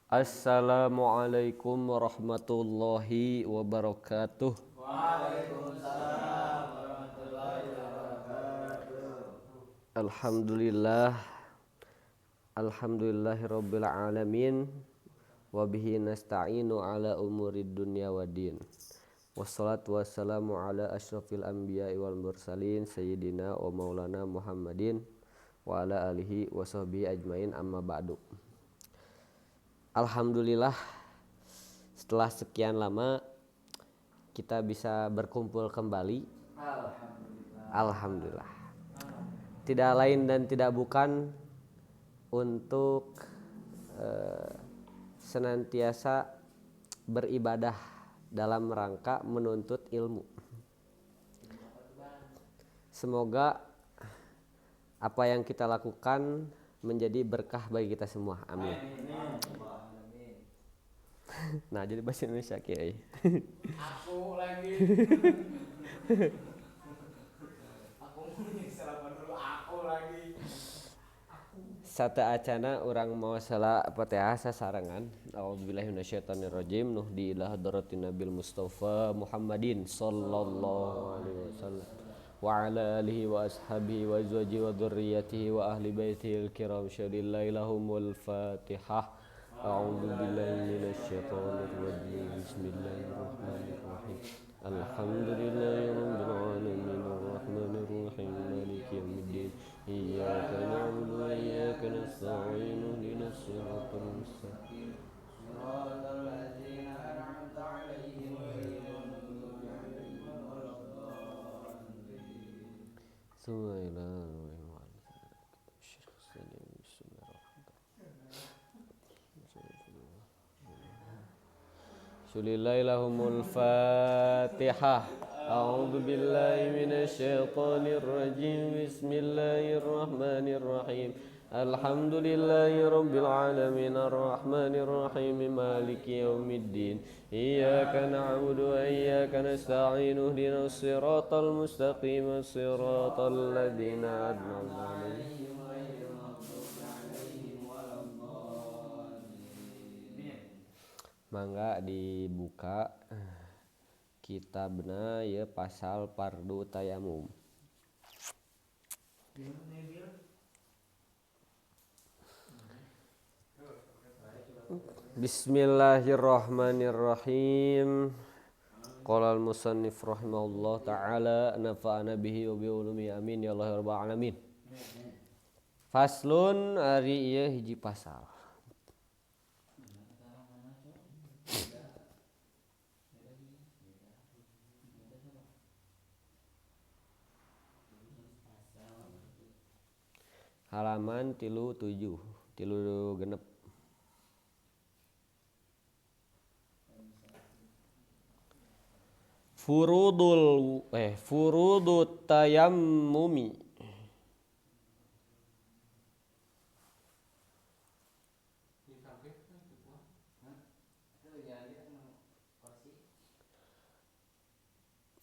Assalamualaikum warahmatullahi wabarakatuh. Waalaikumsalam warahmatullahi wabarakatuh. Alhamdulillah, alhamdulillahirabbil alamin. Wabihi nasta'inu ala umurid dunya waddin. Wassalatu wassalamu ala asyrafil anbiya'i wal mursalin sayyidina wa maulana Muhammadin wa ala alihi wa sahbihi ajmain, amma ba'du. Alhamdulillah, setelah sekian lama kita bisa berkumpul kembali. Alhamdulillah. Tidak lain dan tidak bukan untuk senantiasa beribadah dalam rangka menuntut ilmu. Semoga apa yang kita lakukan menjadi berkah bagi kita semua. Amin. Nah, jadi bahasa Indonesia kiai. Aku lagi. Aku selamat dulu. Aku lagi. Sata acana orang mau salah Fatihah sasarangan. A'udzubillahi minasyaitonirrajim. Nuhdi ila hadratin Nabil Mustafa Muhammadin sallallahu alaihi wasallam wa ala alihi wa ashabihi wa azwajihi wa dzurriyyatihi wa ahli baitihi al-kiram syadillah lahumul Fatihah. A'udzubillahi minasyaitonir rajim. Bismillahirrahmanirrahim. Alhamdulillahirabbil alamin arrahmanir rahim maliki yaumiddin. Iyyaka na'budu wa iyyaka nasta'in ihdinas siratal mustaqim Shiratal ladzina an'amta 'alaihim ghairil maghdubi 'alaihim waladdallin. Sulillahilahumul Fatihah. A'udzu billahi minasyaitonir rajim. Bismillahirrahmanirrahim. Alhamdulillahirabbil alamin arrahmanir rahim maliki yaumiddin. Iyyaka na'budu wa iyyaka nasta'in ihdinas siratal mustaqim siratal ladzina an'amta 'alaihim. Mangga dibuka kitabna ya pasal fardu tayamum. Bismillahirrahmanirrahim. Qala al-musannif rahimahullah ta'ala nafa'ana bihi wa bi ulumi amin ya Allah rabbal alamin. Faslun ari ieu hiji pasal. Halaman 37 genep. Furudut tayammumi.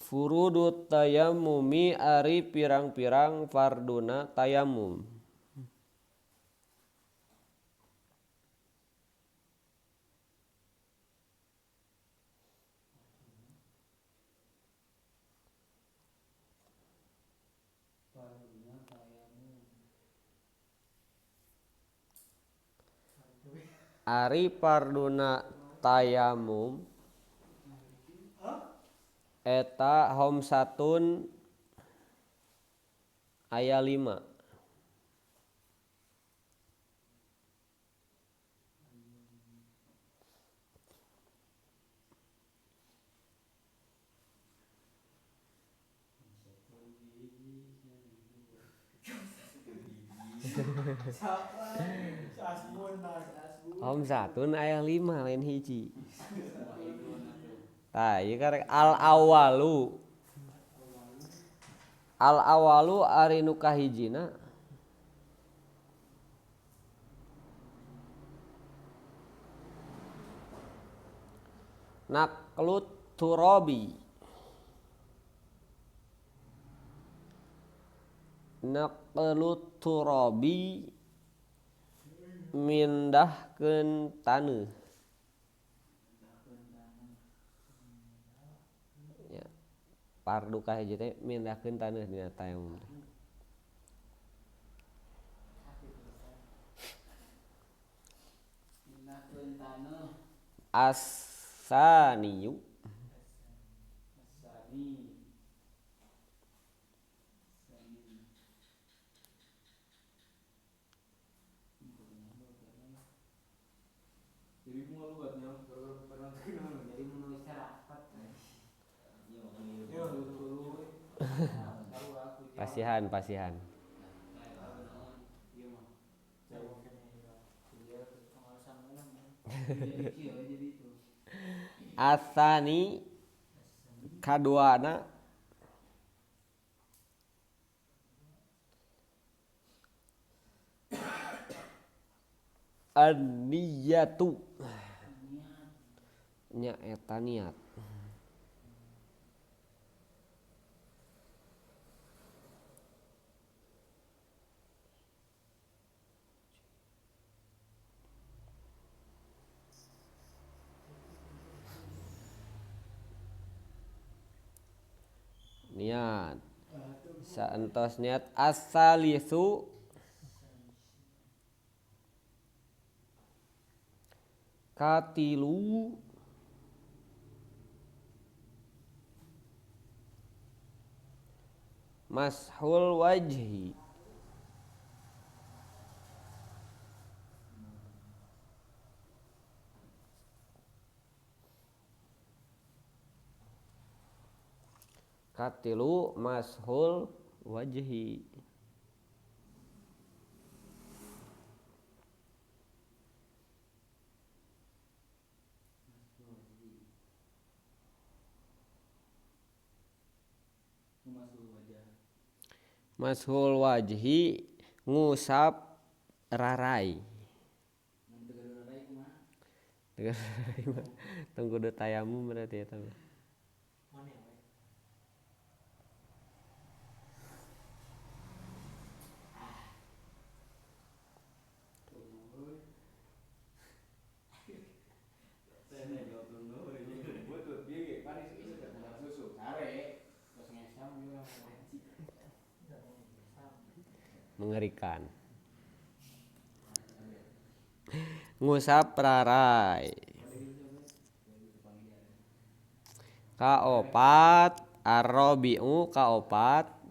Furudut tayammumi ari pirang-pirang farduna tayammum. Ari farduna tayamum eta homsatun aya 5. Homsatun aya 5 lain hiji. Tah ieu karek al awalu ari nu kahijina naqlut turabi. Naqlut turabi mindahkeun taneuh. Ya, fardu ka hiji teh mindahkeun taneuh dina tayamum teh. Pindahkeun taneuh. As-saniyu Asani. Jadi bunga lugatnya pernah jadi menulis rapat. Yo betul. Tahu aku pasihan. iya mah. Jauh kene ya. Iya pengalasan mana. Jadi itu. Asani kaduana an-niyatu nya eta niat. Niat saentos niat as-salisu katilu mashul wajhi katilu mashul wajhi. Mashul wajhi ngusap rarai. Tunggu kudu tayamum berarti eta mah. Mengerikan. Ngusap rarai. Kaopat ar-rabi'u kaopat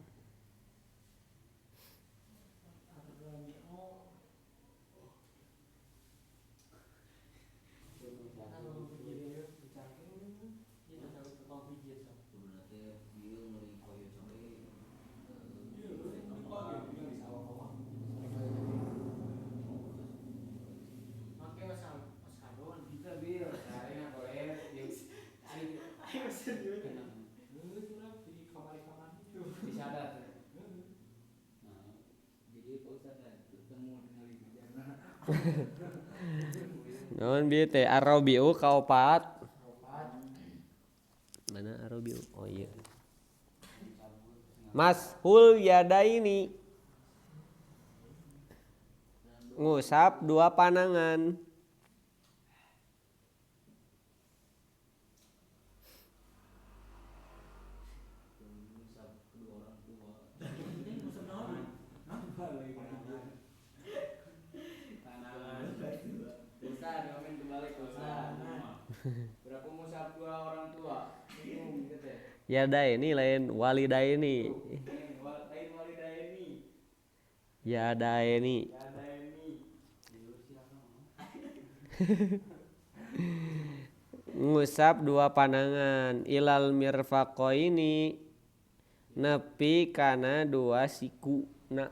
naon bieu teh ar-rabi'u kaopat. Mana ar-rabi'u? Oh iya. Mashul yadaini ngusap dua panangan. Berapa musab dua orang tua? Bingung gitu teh. Yadaini lain walidaini. Lain walidaini. Yadaini. Ngusap dua panangan ilal mirfaqaini nepi kana dua sikuna.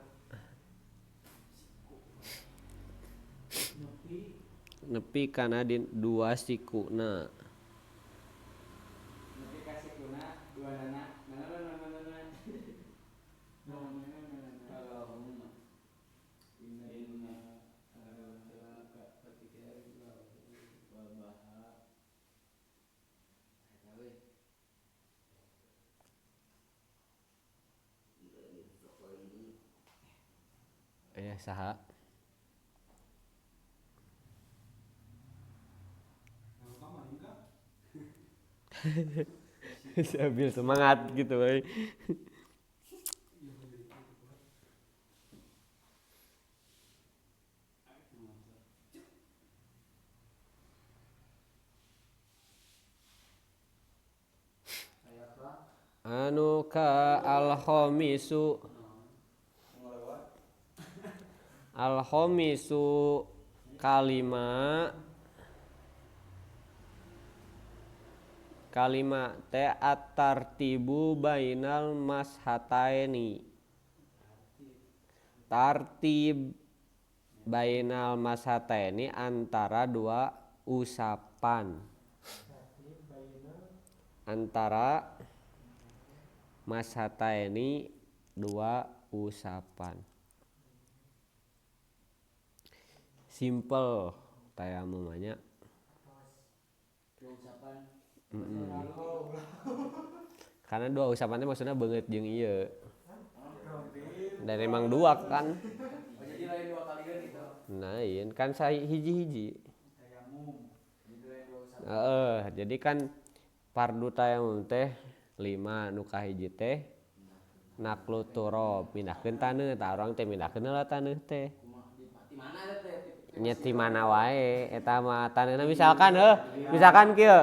Nepi kana dua sikuna. Nepi ka sikuna dua nana. Saha? Sambil semangat gitu we. Ayat lah. Anu ka al-khamisu kalima te at-tartibu bainal mashataini. Tartib bainal mashataini antara dua usapan. Antara mashataini dua usapan. Simple tayamumnya. Dua usapan. Karena dua usapannya maksudnya banget jeung ieu. Dan emang dua kan. Jadi lain dua kali kan gitu. Nah, iya kan saya hiji-hiji. Tayamum. Jadi lain dua usapan. Jadi kan fardu tayamum teh 5 nu kahiji teh naklu turab pindahkeun taneuh tah urang teh pindahkeun heula taneuh teh. Di mana teh? Nya ti mana wae eta mah taneuhna misalkan kieu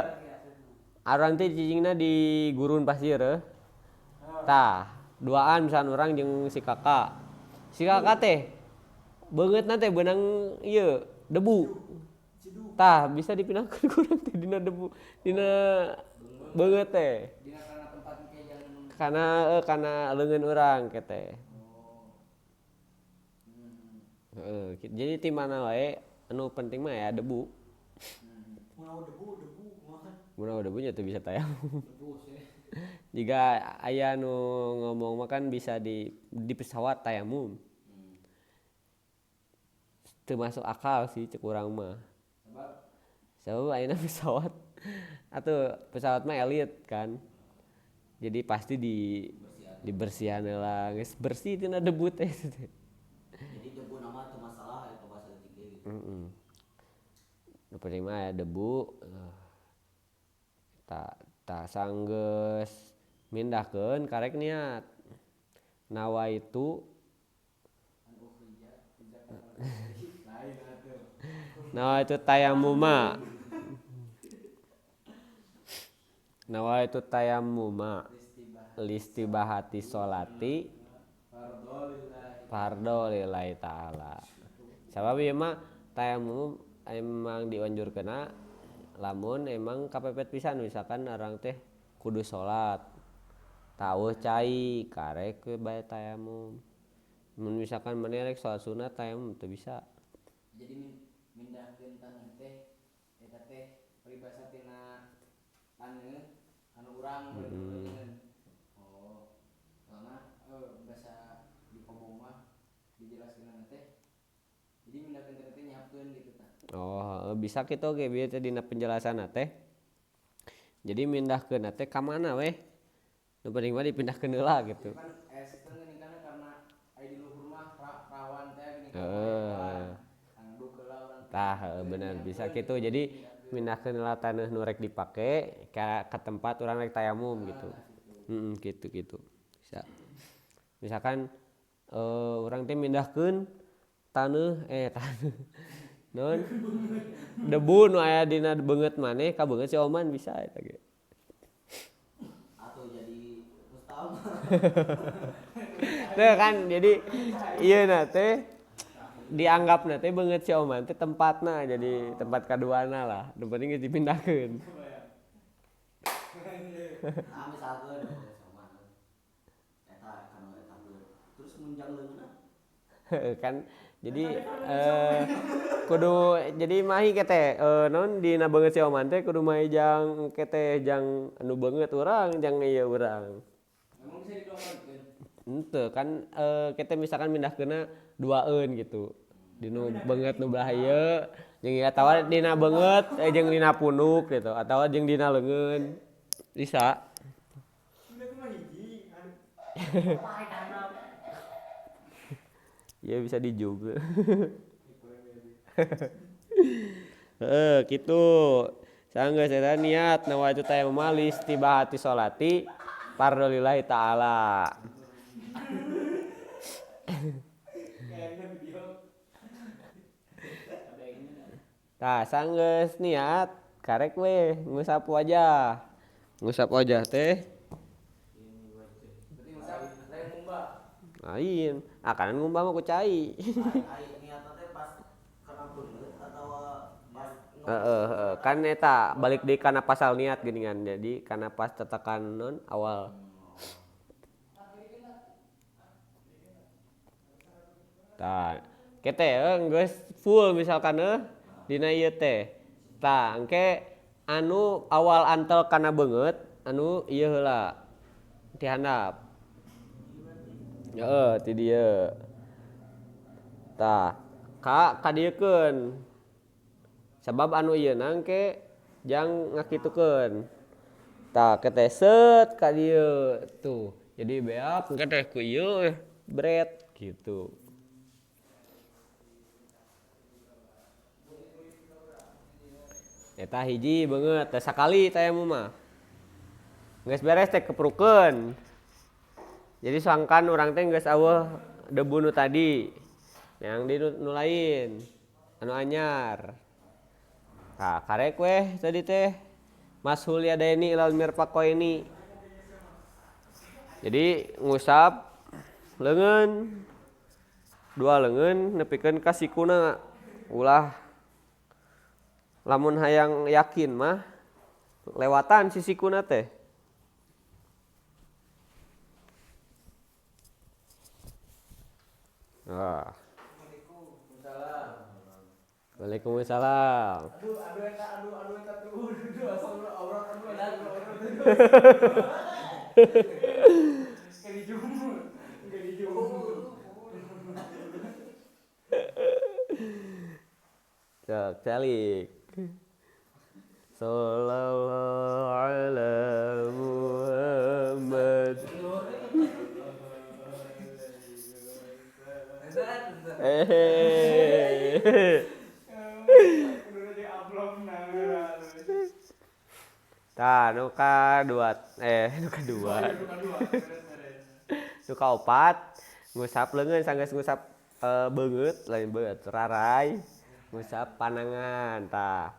urang teh cicingna di gurun pasir tah duaan misalkan urang jeung si kakak teh beungeutna teh beunang ieu debu tah bisa dipindahkeun ku urang teh dina debu dina beungeut teh Dina karena tempat kayak yang kana leungeun urang keteh. Jadi ti mana wae anu penting mah ya debu. Mun debu nya teu bisa tayamum. Jika aya nu ngomong mah kan bisa di pesawat tayamum. Teu masuk akal sih cek urang mah. Sebab ayeuna pesawat atuh pesawat mah elit kan. Jadi pasti dibersihan heula geus bersih tina debu teh. Jadi debu nama itu masalah ya bahasa ketiga gitu. Nu penting mah aya debu tak sanggeus mindahkeun karek niat nawaitu tayammuma listibahati sholati fardhu lillahi ta'ala. Sabab ieu mah tayammum emang dianjurkeunna lamun emang kapepet pisan misalkan orang teh kudu salat tauh cai karek we bae tayamum. Mun misalkan maneh rek salat sunat tayamum teu bisa. Jadi mindahkeun taneuh teh eta teh peribahasa tina taneuh anu urang beungeun. Oh. Soalna bahasa di Kobong mah dijelaskeun teh jadi mindahkeun taneuh teh nyiapkeun gitu tah. Oh, bisa kitu ge bieu teh dina penjelasanna teh. Jadi mindahkeunna teh ka mana weh? Nu penting mah dipindahkeun heula gitu. Kan sistem geuning karena aya di luhur mah rawan teh geuning. Tah bener bisa kitu. Jadi mindahkeun heula taneuh nu rek dipake ka tempat urang rek tayamum gitu. Gitu. Bisa. Misalkan urang teh mindahkeun taneuh non debu nu aya dina beungeut maneh ka beungeut si Oman bisa eta ge. Atau jadi mustahil. Teh kan jadi ieuna teh dianggapna teh beungeut si Oman teh tempatna jadi tempat kaduana lah. Nu penting geus dipindahkeun. Misalkeun Oman eta kana eta terus munjang leungeunna kan jadi kudu jadi mahi kete non dina beungeut si Oman teh kudu mahi jang kete jang anu beungeut urang jang ieu urang. Memang bisa didoakeun. Henteu kan kete misalkan mindahkeunna duaeun gitu. Dinu beungeut nu belah ieu jeung atawa dina beungeut jeung dina punduk gitu atawa jeung dina leungeun bisa. Ya bisa dijug. Gitu. Sanggeus eta niat nawaitu tayammum istibahati sholati fardholillahi ta'ala. Tah sanggeus niat karek we ngusap wajah. Ngusap wajah teh berarti ngusap lain ngumbah. lain. Akanan ngumbah mah ku cai. Niatna teh pas kana beungeut atawa pas Kan eta balik deui kana pasal niat geuningan. Jadi kana pas tetakan non awal. Tah, kete geus full misalkan dina ieu teh. Tah, engke anu awal antel kana beungeut anu ieu heula. Ti handap. Heeh, ti dieu. Tah, ka dieukeun. Sabab anu ieuna engke jang ngakitukeun. Tah, kete set ka dieu tuh. Jadi beak engke teh ku ieu bret gitu. Eta hiji beungeut teh sakali tayammum mah. Geus beres teh keprukeun. Jadi sangkan urang teh geus aweuh debu nu tadi. Yang di nu lain anu anyar. Tah karek weh tadi teh mashul yadaini ilal mirfaqaini. Jadi ngusap leungeun dua leungeun nepikeun ka sikuna ulah lamun hayang yakin mah lewatan si sikuna teh. Ah. Waalaikumsalam. Aduh eta tuh asal aurat anu Keri jumur. Cek calik. Sallallahu ala Muhammad. Tah nu kadua nu kaopat ngusap leungeun sanggeus ngusap beungeut lain beungeut rarai ngusap panangan. Tah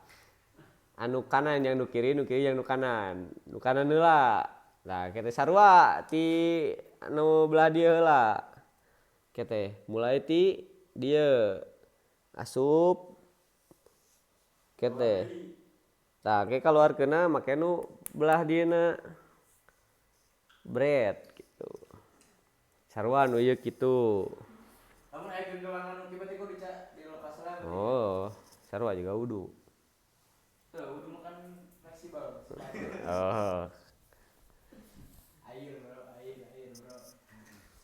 anu kanan yang nu kiri yang nu kanan heula. Nah kete sarua ti anu belah dieu heula. Kete mulai ti dieu asup kete. Tah ke kaluarkeunna make nu belah dieuna bret gitu. Sarua nu ieu kitu. Lamun aya geugelangan nu tiba-tiba dilepas lah. Oh, sarua juga wudu. Tuh, wudu mah kan fleksibel. Oh. Air bro.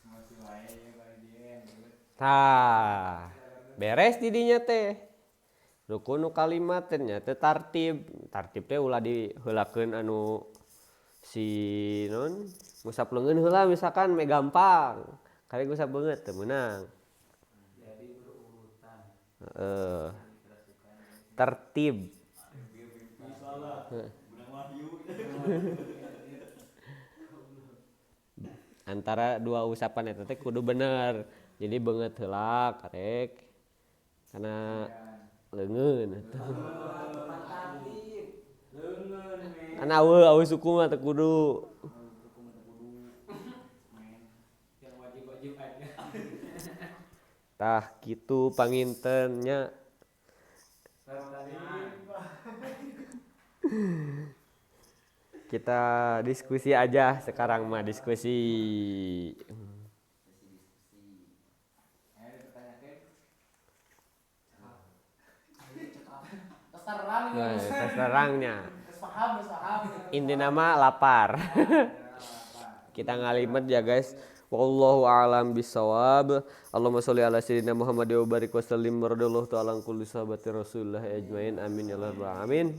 Masih wae ya bari dieu. Tah, beres di dinya teh. Rukun nu kalimat teh nya teh tartib. Tartib teh ulah diheulakeun anu si non ngusap leungeun heula misalkan me gampang. Kali ngusap beungeut teu meunang. Jadi berurutan. Tertib. Antara dua usapan eta teh kudu bener. Jadi beungeut heula karek kana leungeun atuh. Leungeun men. Kan aweuh suku mah teu kudu. Yang wajib-wajib aja. Tah kitu pangintennya. Kita diskusi aja sekarang mah diskusi. Terserangnya. Inti nama lapar. Kita ngalimet ya guys. Wallahu a'lam bisawab. Allahumma sholli ala sayyidina Muhammad wa barik wa sallim radhiyallahu ta'ala an kulli sahabati Rasulillah ajmain. Amin ya rabbal alamin.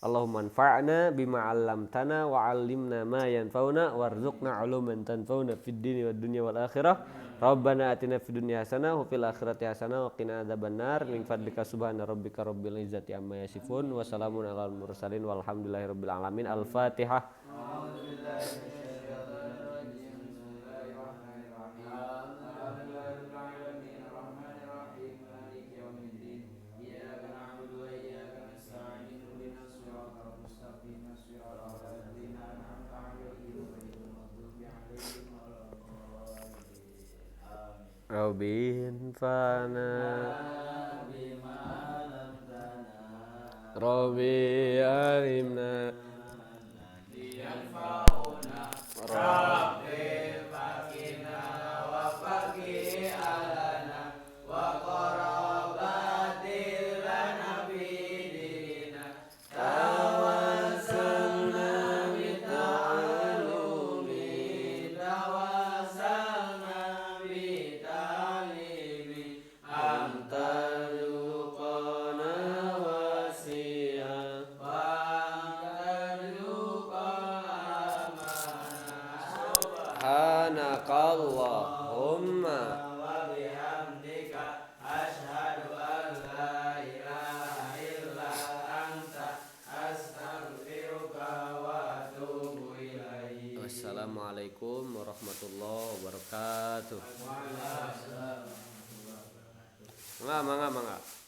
Allahumma anfa'na bima 'allamtana wa 'allimna ma yanfa'una warzuqna 'uluman tanfa'una fid dini wad dunya wal akhirah. Rabbana atina fid dunya hasanah wa fil akhirati hasanah wa qina adzabannar min fadlika subhana rabbika rabbil izzati amma yasifun wa salamun alal mursalin walhamdulillahi rabbil alamin. Al-Fatihah. Robin fana Robi alimna Subhanakallahumma wa bihamdika asyhadu an la ilaha illa anta astaghfiruka wa atubu ilaik. Wassalamualaikum warahmatullahi wabarakatuh. Waalaikumsalam. Mangga.